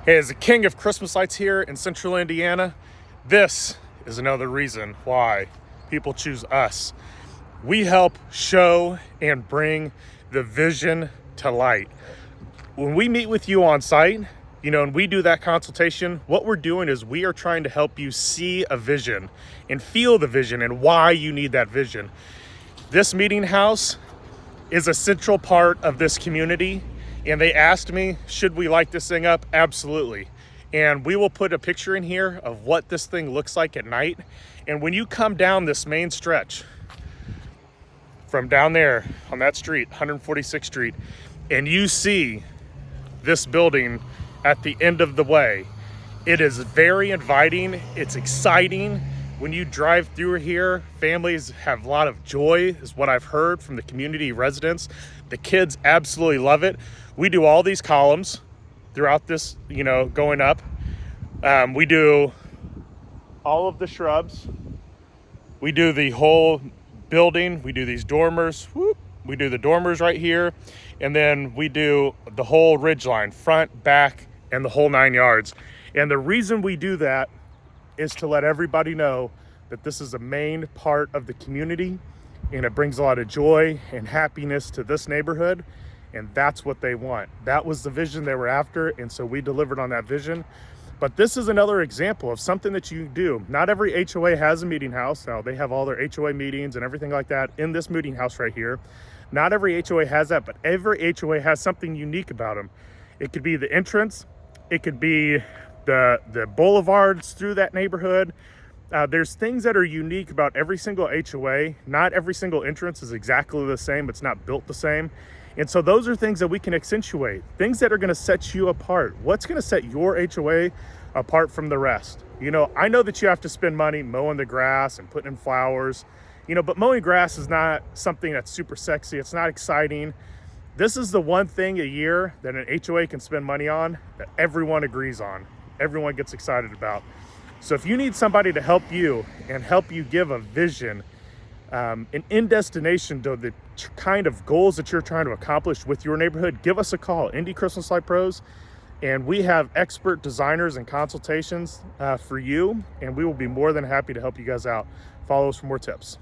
Hey, as the king of Christmas lights here in central Indiana, this is another reason why people choose us. We help show and bring the vision to light. When we meet with you on site, and we do that consultation, what we're doing is we are trying to help you see a vision and feel the vision and why you need that vision. This meeting house is a central part of this community. And they asked me, should we light this thing up? Absolutely. And we will put a picture in here of what this thing looks like at night. And when you come down this main stretch, from down there on that street, 146th Street, and you see this building at the end of the way, it is very inviting. It's exciting. When you drive through here, families have a lot of joy, is what I've heard from the community residents. The kids absolutely love it. We do all these columns throughout this, going up. We do all of the shrubs. We do the whole building. We do these dormers. We do the dormers right here. And then we do the whole ridge line, front, back, and the whole 9 yards. And the reason we do that is to let everybody know that this is a main part of the community, and it brings a lot of joy and happiness to this neighborhood, and that's what they want. That was the vision they were after, and so we delivered on that vision. But this is another example of something that you do. Not every HOA has a meeting house. Now, they have all their HOA meetings and everything like that in this meeting house right here. Not every HOA has that, but every HOA has something unique about them. It could be the entrance. It could be the boulevards through that neighborhood. There's things that are unique about every single HOA. Not every single entrance is exactly the same. It's not built the same. And so those are things that we can accentuate, things that are going to set you apart. What's going to set your HOA apart from the rest? I know that you have to spend money mowing the grass and putting in flowers, but mowing grass is not something that's super sexy. It's not exciting. This is the one thing a year that an HOA can spend money on that everyone agrees on, everyone gets excited about. So if you need somebody to help you and help you give a vision, an in destination to the kind of goals that you're trying to accomplish with your neighborhood, give us a call, Indy Christmas Light Pros, and we have expert designers and consultations for you, and we will be more than happy to help you guys out. Follow us for more tips.